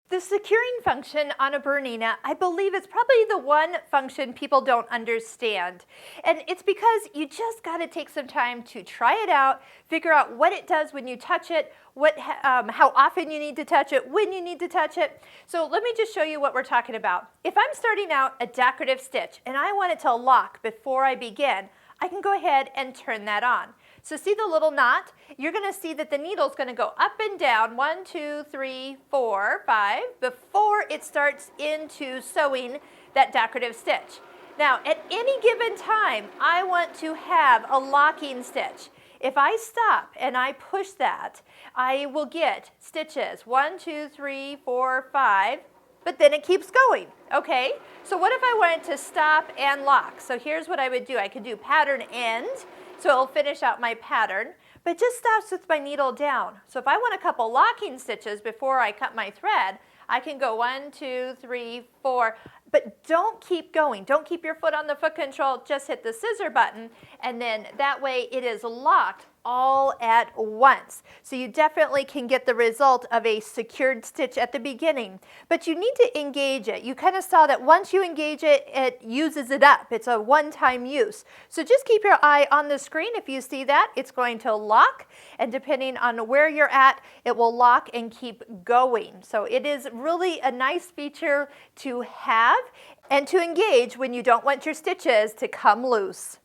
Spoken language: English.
The securing function on a Bernina, I believe it's probably the one function people don't understand. And it's because you just got to take some time to try it out, figure out what it does when you touch it, how often you need to touch it, when you need to touch it. So let me just show you what we're talking about. If I'm starting out a decorative stitch and I want it to lock before I begin, I can go ahead and turn that on. So see the little knot? You're going to see that the needle is going to go up and down 1, 2, 3, 4, 5 before it starts into sewing that decorative stitch. Now at any given time I want to have a locking stitch. If I stop and I push that, I will get stitches 1, 2, 3, 4, 5. But then it keeps going, okay? So what if I wanted to stop and lock? So here's what I would do. I could do pattern end, so it'll finish out my pattern, but it just stops with my needle down. So if I want a couple locking stitches before I cut my thread, I can go 1, 2, 3, 4, but don't keep going. Don't keep your foot on the foot control, just hit the scissor button, and then that way it is locked all at once. So you definitely can get the result of a secured stitch at the beginning, but you need to engage it. You kind of saw that once you engage it, it uses it up. It's a one-time use. So just keep your eye on the screen. If you see that, it's going to lock, and depending on where you're at, it will lock and keep going. So it is really a nice feature to have and to engage when you don't want your stitches to come loose.